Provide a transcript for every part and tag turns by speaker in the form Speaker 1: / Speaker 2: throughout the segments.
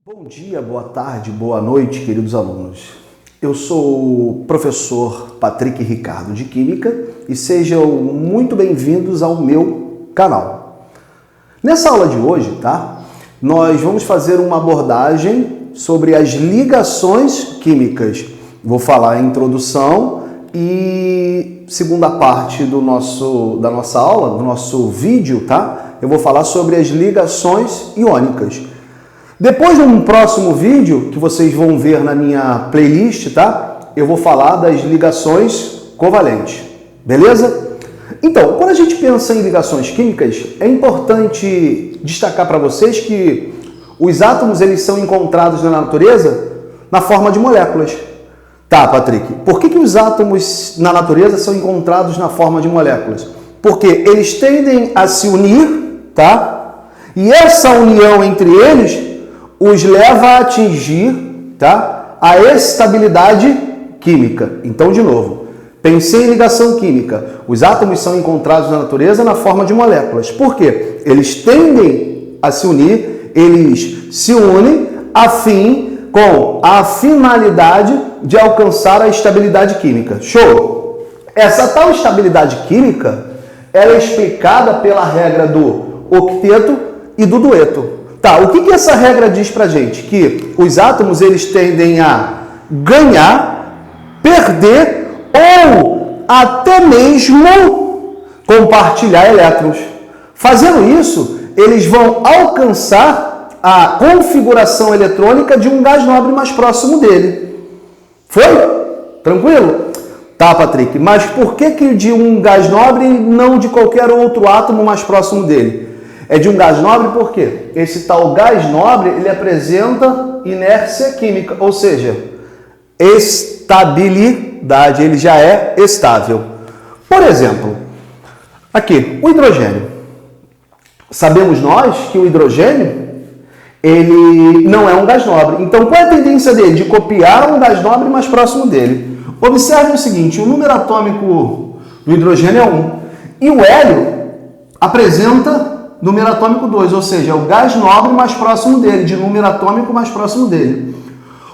Speaker 1: Bom dia, boa tarde, boa noite, queridos alunos. Eu sou o professor Patrick Ricardo de Química e sejam muito bem-vindos ao meu canal. Nessa aula de hoje, nós vamos fazer uma abordagem sobre as ligações químicas. Vou falar a introdução e segunda parte da nossa aula, do nosso vídeo, eu vou falar sobre as ligações iônicas. Depois, num próximo vídeo, que vocês vão ver na minha playlist, eu vou falar das ligações covalentes, beleza? Então, quando a gente pensa em ligações químicas, é importante destacar para vocês que os átomos eles são encontrados na natureza na forma de moléculas. Tá, Patrick, por que os átomos na natureza são encontrados na forma de moléculas? Porque eles tendem a se unir, E essa união entre eles os leva a atingir, a estabilidade química. Então, de novo, pensei em ligação química. Os átomos são encontrados na natureza na forma de moléculas. Por quê? Eles tendem a se unir, eles se unem com a finalidade de alcançar a estabilidade química. Show! Essa tal estabilidade química ela é explicada pela regra do octeto e do dueto. O que essa regra diz pra gente? Que os átomos eles tendem a ganhar, perder ou até mesmo compartilhar elétrons. Fazendo isso, eles vão alcançar a configuração eletrônica de um gás nobre mais próximo dele. Foi? Tranquilo? Tá, Patrick, mas por que de um gás nobre e não de qualquer outro átomo mais próximo dele? É de um gás nobre porque esse tal gás nobre ele apresenta inércia química, ou seja, estabilidade, ele já é estável. Por exemplo, aqui, o hidrogênio. Sabemos nós que o hidrogênio ele não é um gás nobre. Então, qual é a tendência dele? De copiar um gás nobre mais próximo dele. Observe o seguinte, o número atômico do hidrogênio é 1 e o hélio apresenta número atômico 2, ou seja, é o gás nobre mais próximo dele, de número atômico mais próximo dele.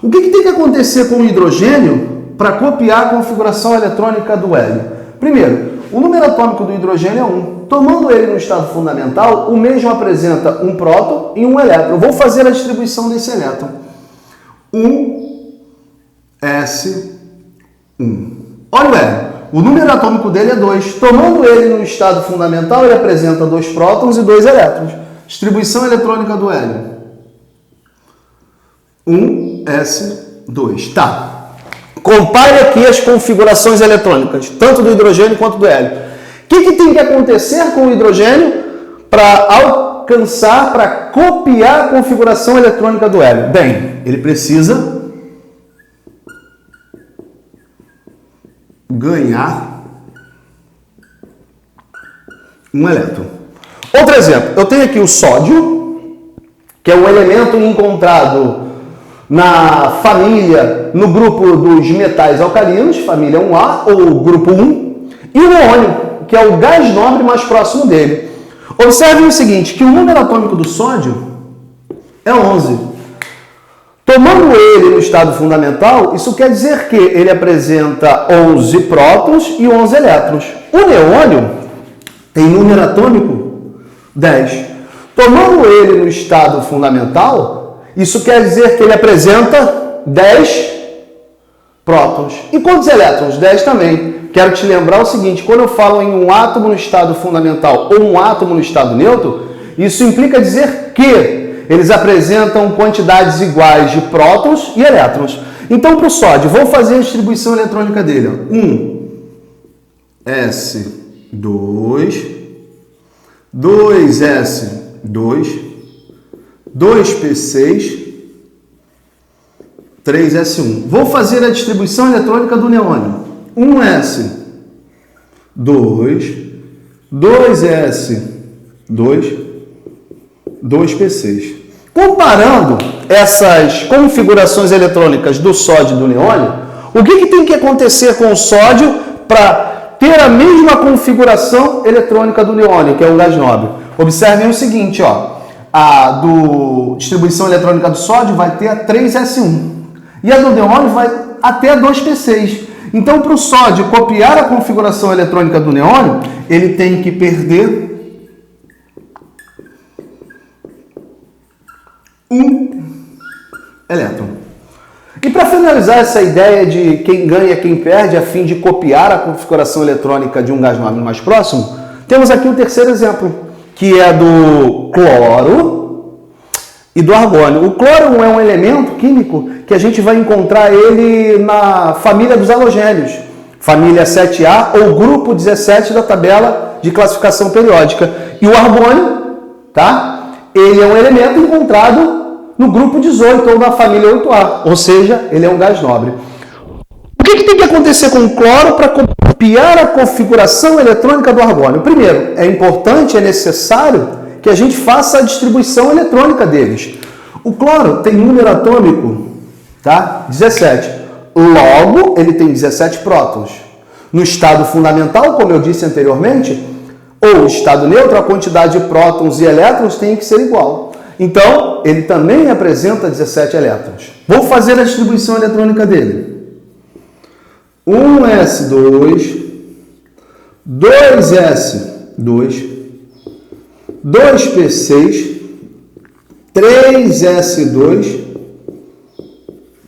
Speaker 1: O que tem que acontecer com o hidrogênio para copiar a configuração eletrônica do hélio? Primeiro, o número atômico do hidrogênio é 1. Tomando ele no estado fundamental, o mesmo apresenta um próton e um elétron. Vou fazer a distribuição desse elétron. 1s1. Olha o hélio. O número atômico dele é 2. Tomando ele no estado fundamental, ele apresenta 2 prótons e 2 elétrons. Distribuição eletrônica do hélio. 1s2. Compare aqui as configurações eletrônicas, tanto do hidrogênio quanto do hélio. O que tem que acontecer com o hidrogênio para copiar a configuração eletrônica do hélio? Bem, ele precisa ganhar um elétron. Outro exemplo, eu tenho aqui o sódio, que é um elemento encontrado na família, no grupo dos metais alcalinos, família 1A ou grupo 1, e o neônio, que é o gás nobre mais próximo dele. Observe o seguinte, que o número atômico do sódio é 11. Tomando ele no estado fundamental, isso quer dizer que ele apresenta 11 prótons e 11 elétrons. O neônio tem número atômico 10. Tomando ele no estado fundamental, isso quer dizer que ele apresenta 10 prótons. E quantos elétrons? 10 também. Quero te lembrar o seguinte, quando eu falo em um átomo no estado fundamental ou um átomo no estado neutro, isso implica dizer que eles apresentam quantidades iguais de prótons e elétrons. Então, para o sódio, vou fazer a distribuição eletrônica dele. 1s2, 2s2, 2p6, 3s1. Vou fazer a distribuição eletrônica do neônio. 1s2, 2s2, 2p6. Comparando essas configurações eletrônicas do sódio e do neônio, o que tem que acontecer com o sódio para ter a mesma configuração eletrônica do neônio, que é o gás nobre? Observem o seguinte, A do distribuição eletrônica do sódio vai ter a 3s1. E a do neônio vai até a 2p6. Então, para o sódio copiar a configuração eletrônica do neônio, ele tem que perder um elétron. E para finalizar essa ideia de quem ganha, quem perde, a fim de copiar a configuração eletrônica de um gás nobre mais próximo, temos aqui o terceiro exemplo, que é do cloro e do argônio. O cloro é um elemento químico que a gente vai encontrar ele na família dos halogênios, família 7A ou grupo 17 da tabela de classificação periódica. E o argônio, tá? Ele é um elemento encontrado no grupo 18 ou na família 8A, ou seja, ele é um gás nobre. O que tem que acontecer com o cloro para copiar a configuração eletrônica do argônio? Primeiro, é importante, é necessário que a gente faça a distribuição eletrônica deles. O cloro tem número atômico, tá? 17. Logo, ele tem 17 prótons. No estado fundamental, como eu disse anteriormente, ou estado neutro, a quantidade de prótons e elétrons tem que ser igual. Então, ele também apresenta 17 elétrons. Vou fazer a distribuição eletrônica dele. 1s2, 2s2, 2p6, 3s2,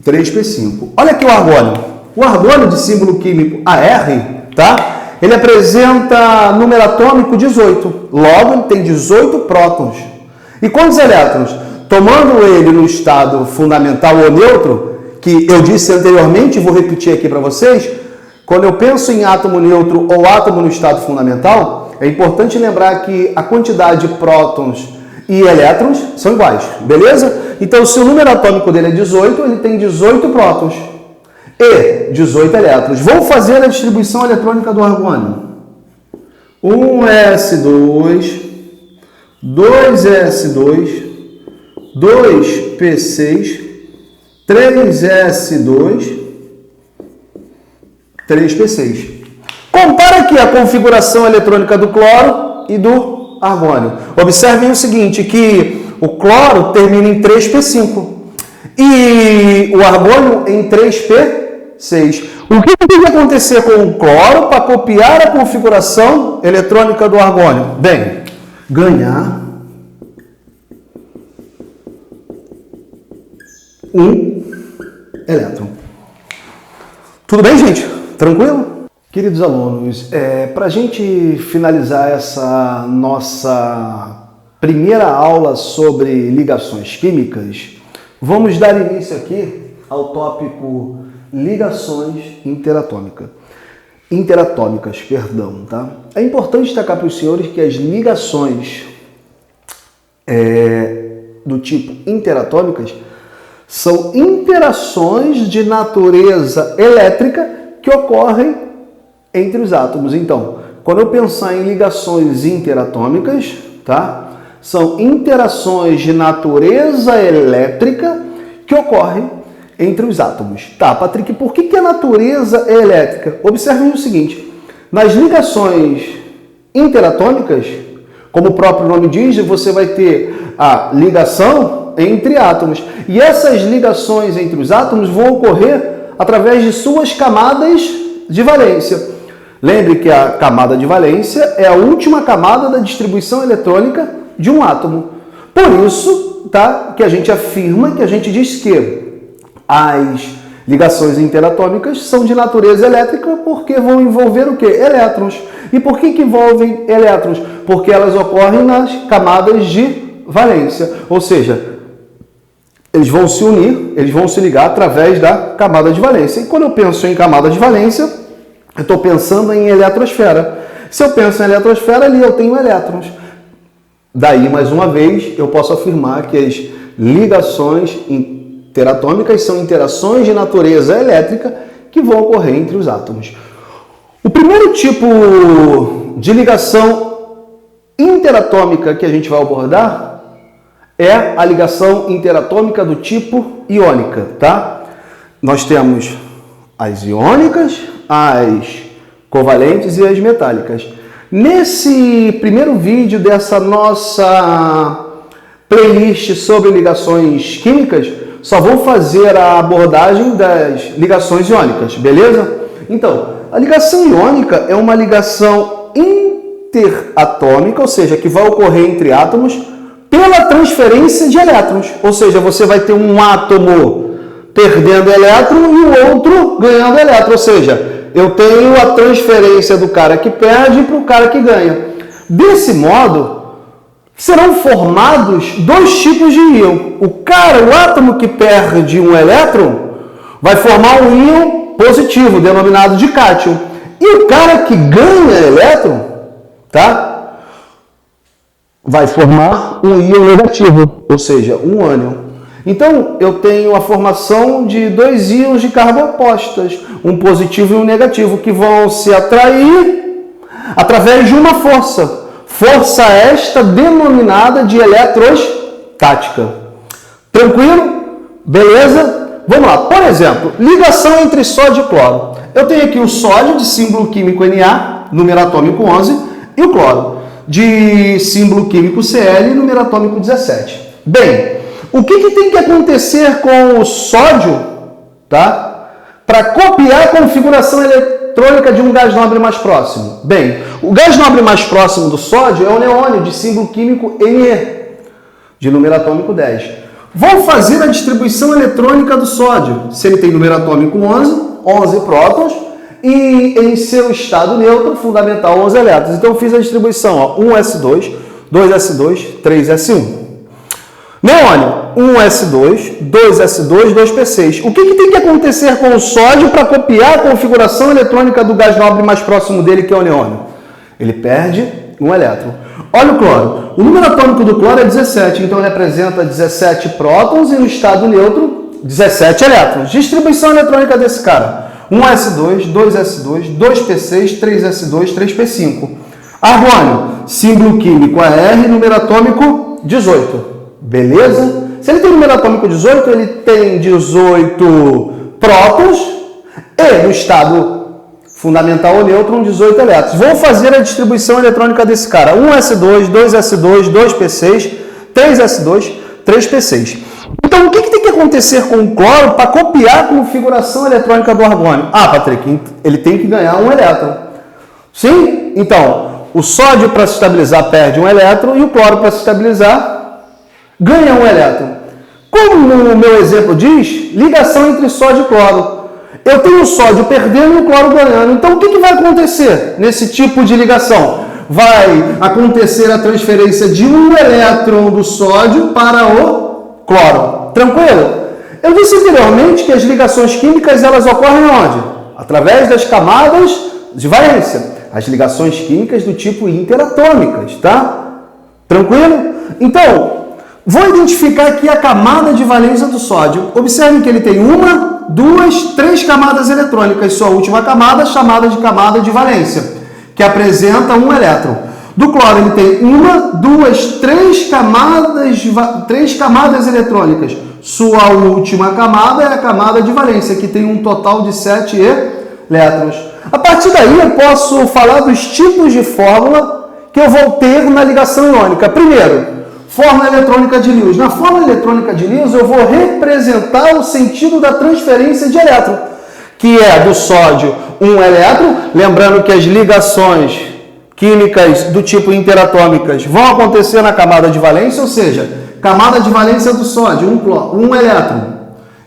Speaker 1: 3p5. Olha aqui o argônio. O argônio de símbolo químico AR, tá? Ele apresenta número atômico 18. Logo, ele tem 18 prótons. E quantos elétrons? Tomando ele no estado fundamental ou neutro, que eu disse anteriormente, vou repetir aqui para vocês, quando eu penso em átomo neutro ou átomo no estado fundamental, é importante lembrar que a quantidade de prótons e elétrons são iguais, beleza? Então, se o número atômico dele é 18, ele tem 18 prótons e 18 elétrons. Vou fazer a distribuição eletrônica do argônio. 1s2, 2s2, 2p6, 3s2, 3p6. Compara aqui a configuração eletrônica do cloro e do argônio. Observem o seguinte, que o cloro termina em 3p5 e o argônio em 3p6. O que tem que acontecer com o cloro para copiar a configuração eletrônica do argônio? Bem, ganhar um elétron. Tudo bem, gente? Tranquilo? Queridos alunos, para a gente finalizar essa nossa primeira aula sobre ligações químicas, vamos dar início aqui ao tópico ligações interatômicas, tá? É importante destacar para os senhores que as ligações do tipo interatômicas são interações de natureza elétrica que ocorrem entre os átomos. Então, quando eu pensar em ligações interatômicas, tá? São interações de natureza elétrica que ocorrem entre os átomos. Tá, Patrick, por que a natureza é elétrica? Observem o seguinte, nas ligações interatômicas, como o próprio nome diz, você vai ter a ligação entre átomos. E essas ligações entre os átomos vão ocorrer através de suas camadas de valência. Lembre que a camada de valência é a última camada da distribuição eletrônica de um átomo. Por isso, tá, que a gente afirma, que a gente diz que as ligações interatômicas são de natureza elétrica porque vão envolver o quê? Elétrons. E por que envolvem elétrons? Porque elas ocorrem nas camadas de valência. Ou seja, eles vão se unir, eles vão se ligar através da camada de valência. E quando eu penso em camada de valência, eu estou pensando em eletrosfera. Se eu penso em eletrosfera, ali eu tenho elétrons. Daí, mais uma vez, eu posso afirmar que as ligações interatômicas são interações de natureza elétrica que vão ocorrer entre os átomos. O primeiro tipo de ligação interatômica que a gente vai abordar é a ligação interatômica do tipo iônica, tá? Nós temos as iônicas, as covalentes e as metálicas. Nesse primeiro vídeo dessa nossa playlist sobre ligações químicas, só vou fazer a abordagem das ligações iônicas, beleza? Então, a ligação iônica é uma ligação interatômica, ou seja, que vai ocorrer entre átomos pela transferência de elétrons. Ou seja, você vai ter um átomo perdendo elétron e o outro ganhando elétron. Ou seja, eu tenho a transferência do cara que perde para o cara que ganha. Desse modo, serão formados dois tipos de íon. O átomo que perde um elétron vai formar um íon positivo, denominado de cátion. E o cara que ganha elétron, tá? Vai formar um íon negativo, ou seja, um ânion. Então, eu tenho a formação de dois íons de carga opostas, um positivo e um negativo, que vão se atrair através de uma força. Força esta denominada de eletrostática. Tranquilo? Beleza? Vamos lá. Por exemplo, ligação entre sódio e cloro. Eu tenho aqui o sódio de símbolo químico Na, número atômico 11, e o cloro de símbolo químico Cl, número atômico 17. Bem, o que tem que acontecer com o sódio, tá? Para copiar a configuração eletrônica de um gás nobre mais próximo? Bem, o gás nobre mais próximo do sódio é o neônio de símbolo químico Ne, de número atômico 10. Vou fazer a distribuição eletrônica do sódio. Se ele tem número atômico 11 prótons, e em seu estado neutro, fundamental, 11 elétrons. Então, eu fiz a distribuição, ó, 1s2, 2s2, 3s1. Neônio, 1s2, 2s2, 2p6. O que tem que acontecer com o sódio para copiar a configuração eletrônica do gás nobre mais próximo dele, que é o neônio? Ele perde um elétron. Olha o cloro. O número atômico do cloro é 17, então ele apresenta 17 prótons e no estado neutro, 17 elétrons. Distribuição eletrônica desse cara. 1s2, 2s2, 2p6, 3s2, 3p5. Argônio, símbolo químico Ar, número atômico 18. Beleza? Se ele tem número atômico 18, ele tem 18 prótons e no estado fundamental ou nêutron, 18 elétrons. Vou fazer a distribuição eletrônica desse cara. 1s2, 2s2, 2p6, 3s2, 3p6. Então, o que tem que acontecer com o cloro para copiar a configuração eletrônica do argônio? Ah, Patrick, ele tem que ganhar um elétron. Sim? Então, o sódio para se estabilizar perde um elétron e o cloro para se estabilizar ganha um elétron. Como o meu exemplo diz, ligação entre sódio e cloro. Eu tenho o sódio perdendo e o cloro ganhando. Então, o que vai acontecer nesse tipo de ligação? Vai acontecer a transferência de um elétron do sódio para o cloro. Tranquilo? Eu disse anteriormente que as ligações químicas elas ocorrem onde? Através das camadas de valência. As ligações químicas do tipo interatômicas, tá? Tranquilo? Então, vou identificar aqui a camada de valência do sódio. Observem que ele tem 1, 2, 3 camadas eletrônicas. Sua última camada chamada de camada de valência, que apresenta um elétron. Do cloro ele tem 1, 2, 3 camadas eletrônicas. Sua última camada é a camada de valência, que tem um total de 7 elétrons. A partir daí eu posso falar dos tipos de fórmula que eu vou ter na ligação iônica. Primeiro, fórmula eletrônica de Lewis. Na fórmula eletrônica de Lewis eu vou representar o sentido da transferência de elétron, que é do sódio um elétron. Lembrando que as ligações químicas do tipo interatômicas vão acontecer na camada de valência, ou seja, camada de valência do sódio, um elétron.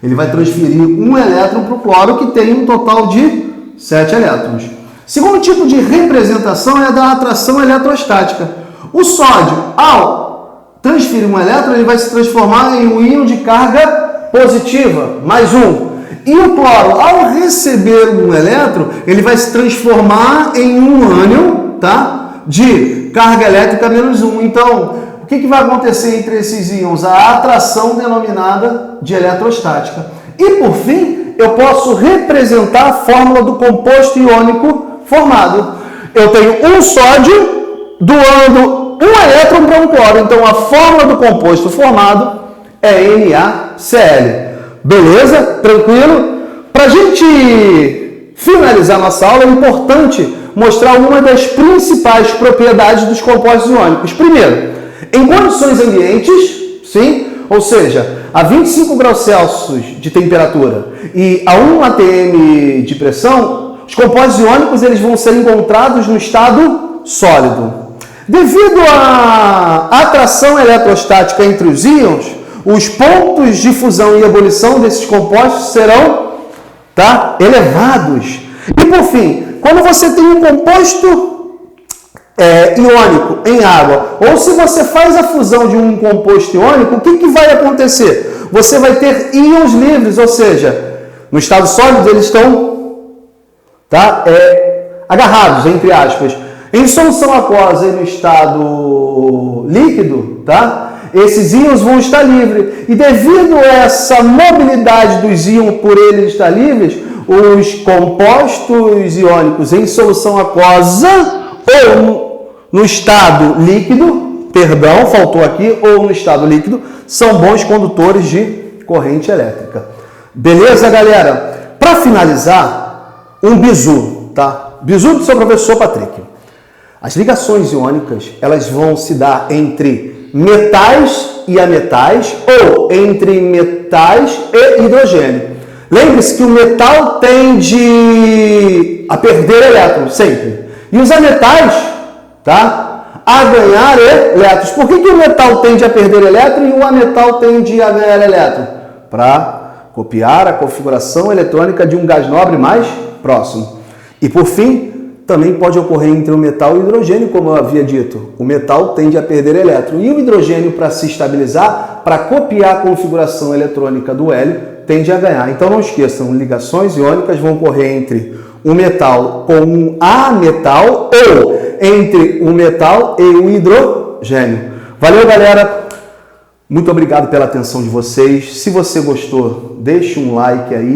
Speaker 1: Ele vai transferir um elétron para o cloro, que tem um total de 7 elétrons. Segundo tipo de representação é a da atração eletrostática. O sódio, ao transferir um elétron, ele vai se transformar em um íon de carga positiva, mais um. E o cloro, ao receber um elétron, ele vai se transformar em um ânion, tá? De carga elétrica menos 1. Então, o que vai acontecer entre esses íons? A atração denominada de eletrostática. E, por fim, eu posso representar a fórmula do composto iônico formado. Eu tenho um sódio doando um elétron para um cloro. Então, a fórmula do composto formado é NaCl. Beleza? Tranquilo? Para a gente finalizar nossa aula, é importante mostrar uma das principais propriedades dos compostos iônicos. Primeiro, em condições ambientes Sim? Ou seja, a 25 graus Celsius de temperatura e a 1 atm de pressão, os compostos iônicos eles vão ser encontrados no estado sólido. Devido à atração eletrostática entre os íons, os pontos de fusão e ebulição desses compostos serão elevados. E por fim, quando você tem um composto iônico em água, ou se você faz a fusão de um composto iônico, o que vai acontecer? Você vai ter íons livres, ou seja, no estado sólido eles estão agarrados, entre aspas. Em solução aquosa e no estado líquido, esses íons vão estar livres. E devido a essa mobilidade dos íons por eles estar livres, os compostos iônicos em solução aquosa ou no estado líquido, faltou aqui, ou no estado líquido, são bons condutores de corrente elétrica. Beleza, galera? Para finalizar, um bizu, Bizu do seu professor Patrick. As ligações iônicas, elas vão se dar entre metais e ametais ou entre metais e hidrogênio. Lembre-se que o metal tende a perder elétrons, sempre. E os ametais, a ganhar elétrons. Por que o metal tende a perder elétrons e o ametal tende a ganhar elétrons? Para copiar a configuração eletrônica de um gás nobre mais próximo. E por fim, também pode ocorrer entre o metal e o hidrogênio, como eu havia dito. O metal tende a perder elétron e o hidrogênio, para se estabilizar, para copiar a configuração eletrônica do hélio, tende a ganhar. Então não esqueçam, ligações iônicas vão ocorrer entre o metal com um ametal ou entre o metal e o hidrogênio. Valeu, galera! Muito obrigado pela atenção de vocês. Se você gostou, deixe um like aí.